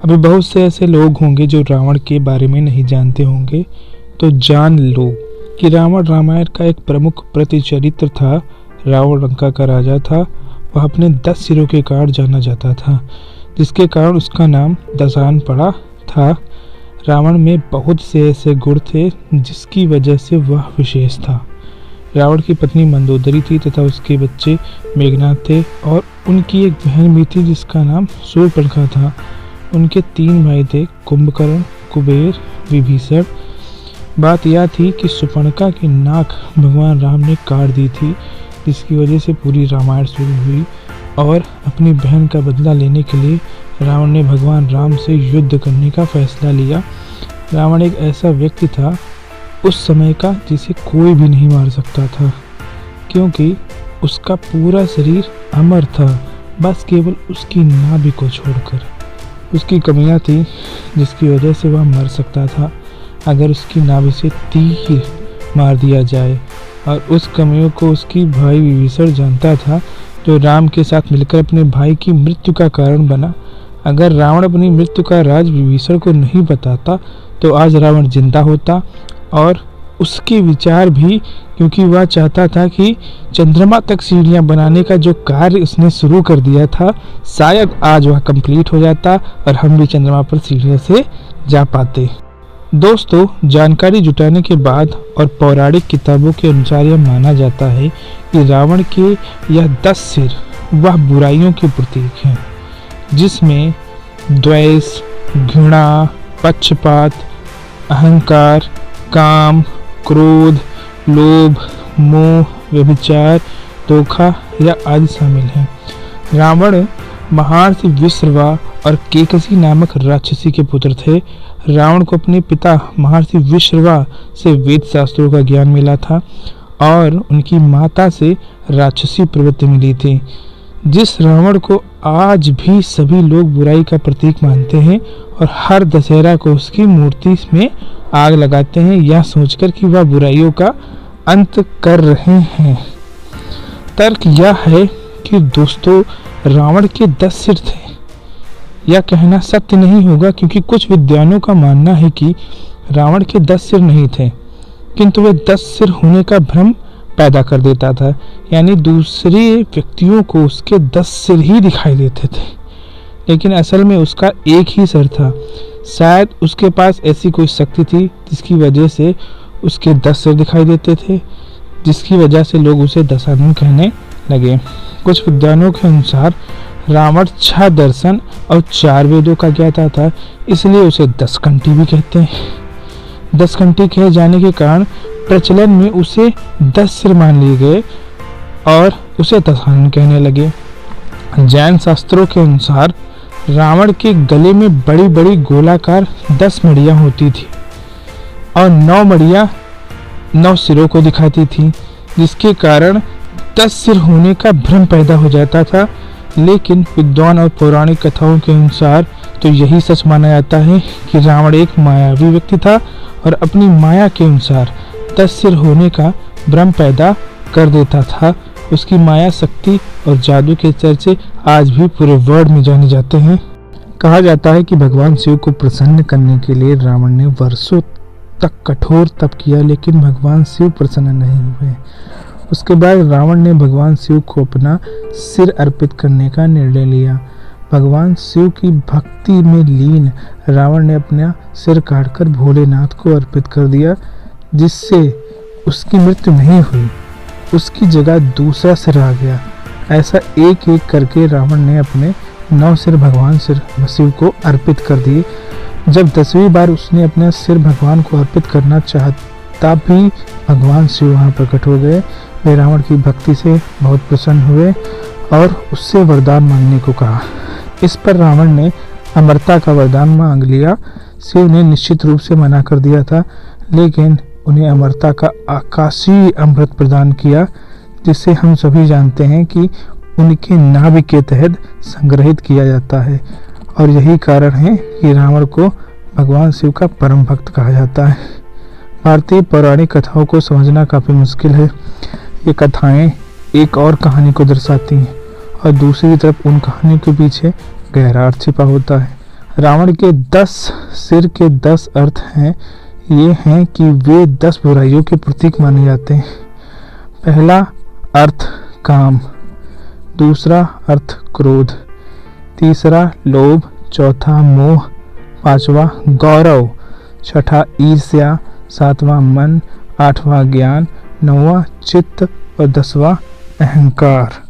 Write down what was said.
अभी बहुत से ऐसे लोग होंगे जो रावण के बारे में नहीं जानते होंगे, तो जान लो कि रावण रामायण का एक प्रमुख प्रतिचरित्र था। रावण लंका का राजा था। वह अपने 10 सिरों के कारण जाना जाता था, जिसके कारण उसका नाम दशान पड़ा था। रावण में बहुत से ऐसे गुण थे जिसकी वजह से वह विशेष था। रावण की पत्नी मंदोदरी थी तथा उसके बच्चे मेघनाथ थे और उनकी एक बहन भी थी जिसका नाम शूर्पणखा था। उनके 3 भाई थे, कुंभकर्ण, कुबेर, विभीषण। बात यह थी कि शूर्पणखा की नाक भगवान राम ने काट दी थी, जिसकी वजह से पूरी रामायण शुरू हुई। और अपनी बहन का बदला लेने के लिए रावण ने भगवान राम से युद्ध करने का फैसला लिया। रावण एक ऐसा व्यक्ति था उस समय का जिसे कोई भी नहीं मार सकता था, क्योंकि उसका पूरा शरीर अमर था, बस केवल उसकी नाभि को छोड़कर। उसकी कमियां थी जिसकी वजह से वह मर सकता था अगर उसकी नाभि से तीर मार दिया जाए। और उस कमियों को उसकी भाई विभीषण जानता था, जो राम के साथ मिलकर अपने भाई की मृत्यु का कारण बना। अगर रावण अपनी मृत्यु का राज विभीषण को नहीं बताता तो आज रावण जिंदा होता, और उसके विचार भी, क्योंकि वह चाहता था कि चंद्रमा तक सीढ़ियां बनाने का जो कार्य उसने शुरू कर दिया था, शायद आज वह कंप्लीट हो जाता और हम भी चंद्रमा पर सीढ़ियों से जा पाते। दोस्तों, जानकारी जुटाने के बाद और पौराणिक किताबों के अनुसार यह माना जाता है कि रावण के यह 10 सिर वह बुराइयों के प्रतीक हैं, जिसमें द्वेष, घृणा, पक्षपात, अहंकार, काम, क्रोध, लोभ, मोह, व्यभिचार, धोखा या आदि शामिल हैं। रावण महर्षि विश्रवा और केकसी नामक राक्षसी के पुत्र थे। रावण को अपने पिता महर्षि विश्रवा से वेद शास्त्रों का ज्ञान मिला था और उनकी माता से राक्षसी प्रवृत्ति मिली थी। जिस रावण को आज भी सभी लोग बुराई का प्रतीक मानते हैं और हर दशहरा को उसकी मूर्ति में आग लगाते हैं, यह सोचकर कि वह बुराइयों का अंत कर रहे हैं। तर्क यह है कि दोस्तों, रावण के 10 सिर थे। यह कहना सत्य नहीं होगा, क्योंकि कुछ विद्वानों का मानना है कि रावण के 10 सिर नहीं थे, किंतु वे 10 सिर होने का भ्रम पैदा कर देता था। यानी दूसरे व्यक्तियों को उसके 10 सिर ही दिखाई देते थे, लेकिन असल में उसका एक ही सिर था। शायद उसके पास ऐसी कोई शक्ति थी जिसकी वजह से उसके 10 सिर दिखाई देते थे, जिसकी वजह से लोग उसे दशानन कहने लगे। कुछ विद्वानों के अनुसार रावण 6 दर्शन और 4 वेदों का ज्ञाता था, इसलिए उसे 10 कंठी भी कहते हैं। 10 कंठी कहे जाने के कारण प्रचलन में उसे 10 सिर मान लिए गए और उसे दशानन कहने लगे। जैन शास्त्रों के अनुसार रावण के गले में बड़ी बड़ी गोलाकार 10 मड़ियां होती थी और 9 मड़ियां 9 सिरों को दिखाती थी, जिसके कारण 10 सिर होने का भ्रम पैदा हो जाता था। लेकिन विद्वान और पौराणिक कथाओं के अनुसार तो यही सच माना जाता है कि रावण एक मायावी व्यक्ति था और अपनी माया के अनुसार 10 सिर होने का भ्रम पैदा कर देता था। उसकी माया शक्ति और जादू के चर्चे आज भी पूरे वर्ल्ड में जाने जाते हैं। कहा जाता है कि भगवान शिव को प्रसन्न करने के लिए रावण ने वर्षों तक कठोर तप किया, लेकिन भगवान शिव प्रसन्न नहीं हुए। उसके बाद रावण ने भगवान शिव को अपना सिर अर्पित करने का निर्णय लिया। भगवान शिव की भक्ति में लीन रावण ने अपना सिर काटकर भोलेनाथ को अर्पित कर दिया, जिससे उसकी मृत्यु नहीं हुई, उसकी जगह दूसरा सिर आ गया। ऐसा एक एक करके रावण ने अपने 9 सिर भगवान शिव को अर्पित कर दिए। जब 10वीं बार उसने अपना सिर भगवान को अर्पित करना चाहता भी भगवान शिव वहाँ प्रकट हो गए। वे रावण की भक्ति से बहुत प्रसन्न हुए और उससे वरदान मांगने को कहा। इस पर रावण ने अमरता का वरदान मांग लिया। शिव ने निश्चित रूप से मना कर दिया था, लेकिन उन्हें अमरता का आकाशीय अमृत प्रदान किया, जिसे हम सभी जानते हैं कि उनके नाभि के तहत संग्रहित किया जाता है। और यही कारण है कि रावण को भगवान शिव का परम भक्त कहा जाता है। भारतीय पौराणिक कथाओं को समझना काफ़ी मुश्किल है। ये कथाएं एक और कहानी को दर्शाती हैं और दूसरी तरफ उन कहानियों के पीछे गहरा अर्थ छिपा होता है। रावण के 10 सिर के 10 अर्थ हैं। ये हैं कि वे 10 बुराइयों के प्रतीक माने जाते हैं। पहला अर्थ काम, दूसरा अर्थ क्रोध, तीसरा लोभ, चौथा मोह, पांचवा गौरव, छठा ईर्ष्या, सातवां मन, आठवां ज्ञान, नौवां चित्त और 10वां अहंकार।